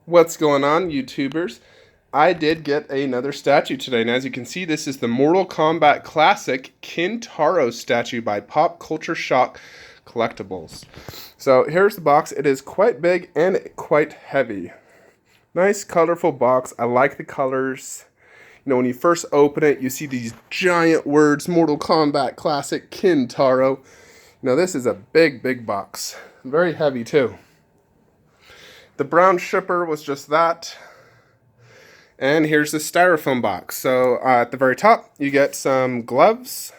What's going on, YouTubers? I did get another statue today, and as you can see, this is the Mortal Kombat Classic Kintaro statue by Pop Culture Shock Collectibles. So here's the box. It is quite big and quite heavy. Nice, colorful box. I like the colors. You know, when you first open it, you see these giant words, Mortal Kombat Classic Kintaro. You know, this is a big, big box. Very heavy, too. The brown shipper was just that. And here's the styrofoam box. So at the very top, you get some gloves.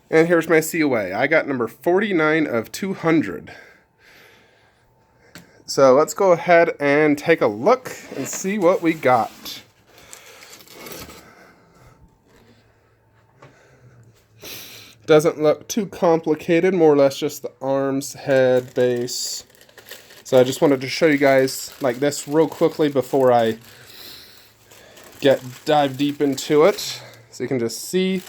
And here's my COA. I got number 49 of 200. So let's go ahead and take a look and see what we got. Doesn't look too complicated, more or less just the arms, head, base. So I just wanted to show you guys like this real quickly before I dive deep into it. So you can just see,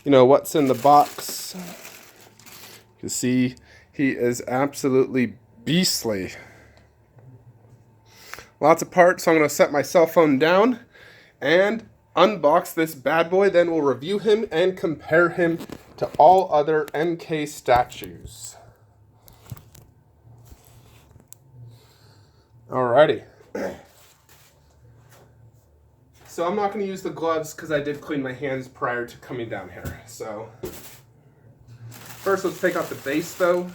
you know, what's in the box. You can see he is absolutely beastly. Lots of parts, so I'm going to set my cell phone down and unbox this bad boy. Then we'll review him and compare him to all other MK statues. Alrighty. So I'm not going to use the gloves because I did clean my hands prior to coming down here. So first let's take off the base though.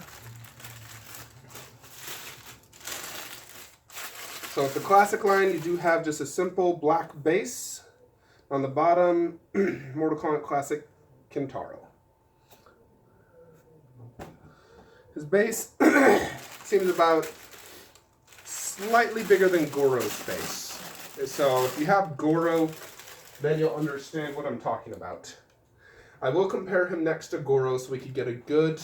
So with the classic line, you do have just a simple black base. On the bottom, Mortal Kombat Classic Kentaro. His base seems about slightly bigger than Goro's base. So if you have Goro, then you'll understand what I'm talking about. I will compare him next to Goro so we could get a good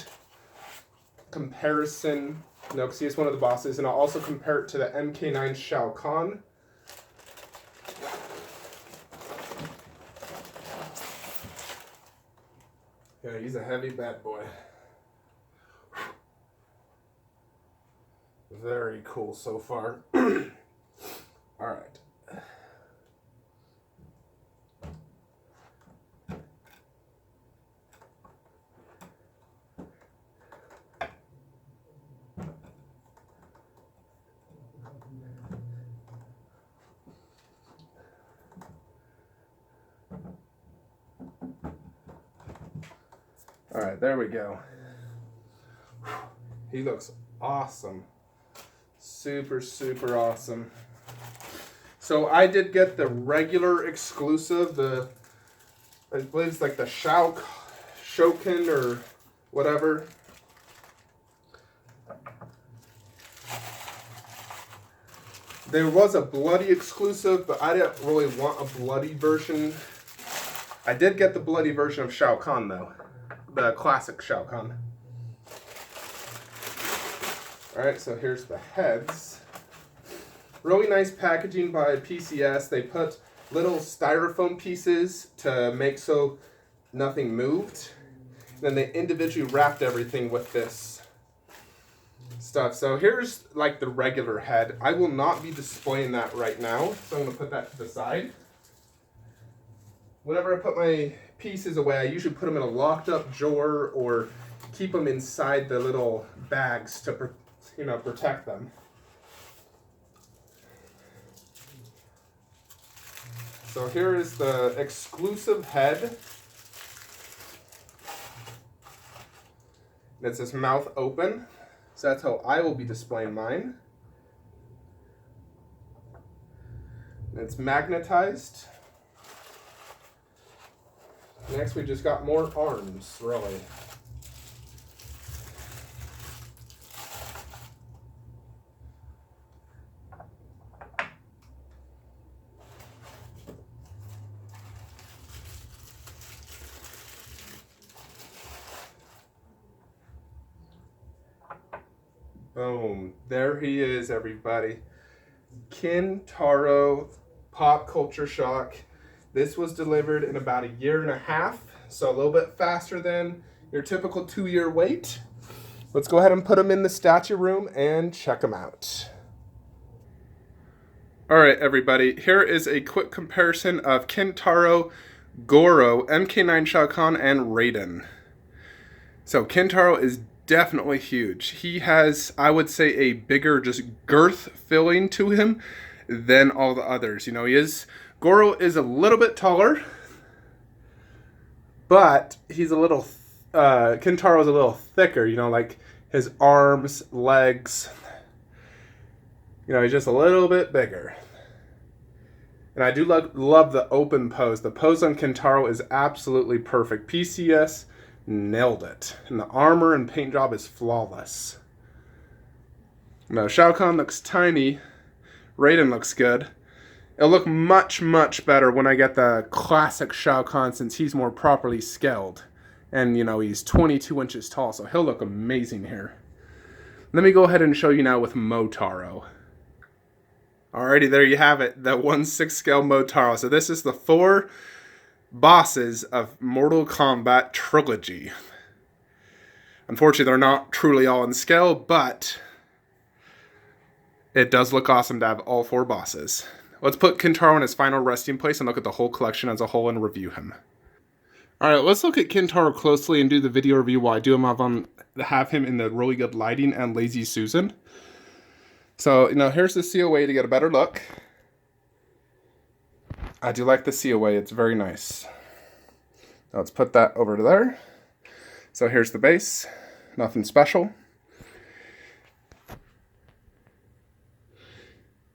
comparison. You know, because he is one of the bosses. And I'll also compare it to the MK9 Shao Kahn. Yeah, he's a heavy bad boy. Very cool so far. Alright. Alright, there we go. He looks awesome. Super, super awesome. So I did get the regular exclusive, I believe it's like the Shokin or whatever. There was a bloody exclusive, but I didn't really want a bloody version. I did get the bloody version of Shao Kahn though. The classic Shao Kahn. Alright, so here's the heads. Really nice packaging by PCS. They put little styrofoam pieces to make so nothing moved. And then they individually wrapped everything with this stuff. So here's like the regular head. I will not be displaying that right now, so I'm going to put that to the side. Whenever I put my pieces away, I usually put them in a locked up drawer or keep them inside the little bags to protect them. So here is the exclusive head. It's his mouth open. So that's how I will be displaying mine. It's magnetized. Next we just got more arms, really. Boom. There he is, everybody. Kintaro, Pop Culture Shock. This was delivered in about a year and a half, so a little bit faster than your typical 2-year wait. Let's go ahead and put them in the statue room and check them out. Alright everybody, here is a quick comparison of Kintaro, Goro, MK9 Shao Kahn, and Raiden. So Kintaro is definitely huge. He has, I would say, a bigger just girth filling to him than all the others. You know, Goro is a little bit taller, but he's a little, Kintaro's a little thicker, you know, like his arms, legs, you know, he's just a little bit bigger. And I do love the open pose. The pose on Kentaro is absolutely perfect. PCS nailed it. And the armor and paint job is flawless. Now, Shao Kahn looks tiny. Raiden looks good. It'll look much, much better when I get the classic Shao Kahn, since he's more properly scaled. And, you know, he's 22 inches tall, so he'll look amazing here. Let me go ahead and show you now with Motaro. Alrighty, there you have it, the 1/6 scale Motaro. So this is the 4 bosses of Mortal Kombat trilogy. Unfortunately, they're not truly all in scale, but it does look awesome to have all 4 bosses. Let's put Kintaro in his final resting place and look at the whole collection as a whole and review him. Alright, let's look at Kintaro closely and do the video review while I do have him in the really good lighting and Lazy Susan. So, you know, here's the COA to get a better look. I do like the COA, it's very nice. Now let's put that over to there. So here's the base, nothing special.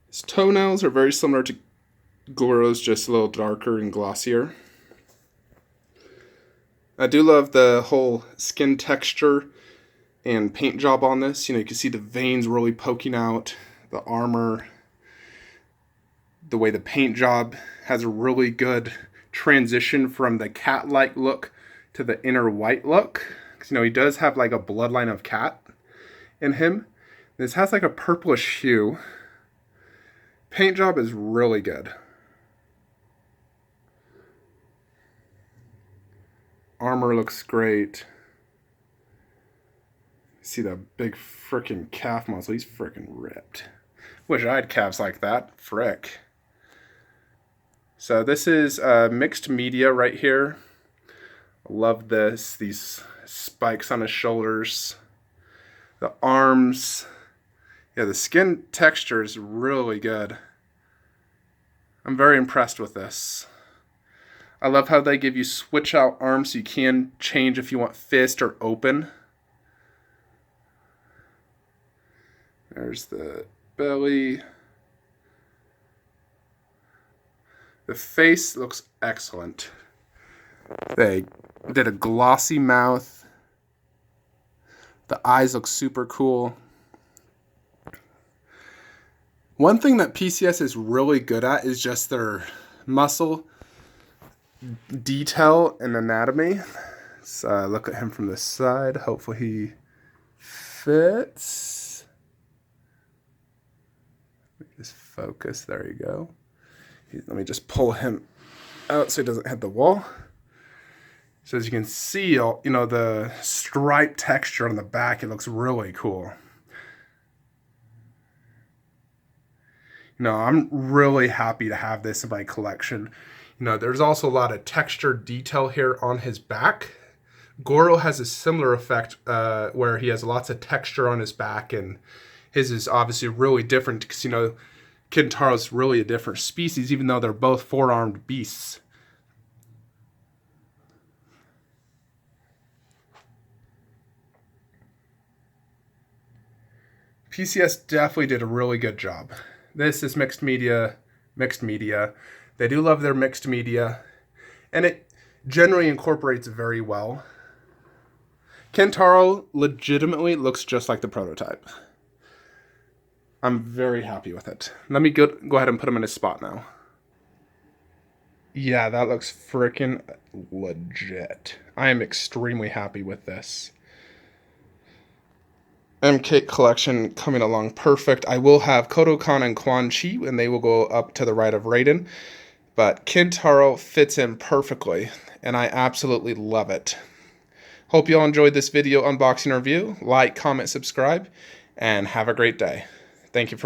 His toenails are very similar to Goro's, just a little darker and glossier. I do love the whole skin texture and paint job on this. You know, you can see the veins really poking out, the armor, the way the paint job has a really good transition from the cat-like look to the inner white look. Because, you know, he does have like a bloodline of cat in him. This has like a purplish hue. Paint job is really good. Armor looks great. See the big frickin' calf muscle. He's frickin' ripped. Wish I had calves like that. Frick. So this is mixed media right here. Love this. These spikes on his shoulders. The arms. Yeah, the skin texture is really good. I'm very impressed with this. I love how they give you switch out arms so you can change if you want fist or open. There's the belly. The face looks excellent. They did a glossy mouth. The eyes look super cool. One thing that PCS is really good at is just their muscle detail and anatomy. So look at him from this side. Hopefully he fits. Just focus. There you go. Let me just pull him out so he doesn't hit the wall. So as you can see, you know, the stripe texture on the back, it looks really cool. You know, I'm really happy to have this in my collection. You know, there's also a lot of texture detail here on his back. Goro has a similar effect where he has lots of texture on his back, and his is obviously really different because, you know, Kintaro's really a different species, even though they're both 4-armed beasts. PCS definitely did a really good job. This is mixed media. They do love their mixed media, and it generally incorporates very well. Kentaro legitimately looks just like the prototype. I'm very happy with it. Let me go ahead and put him in his spot now. Yeah, that looks freaking legit. I am extremely happy with this. MK collection coming along perfect. I will have Kodokan and Quan Chi, and they will go up to the right of Raiden. But Kintaro fits in perfectly, and I absolutely love it. Hope you all enjoyed this video unboxing review. Like, comment, subscribe, and have a great day. Thank you for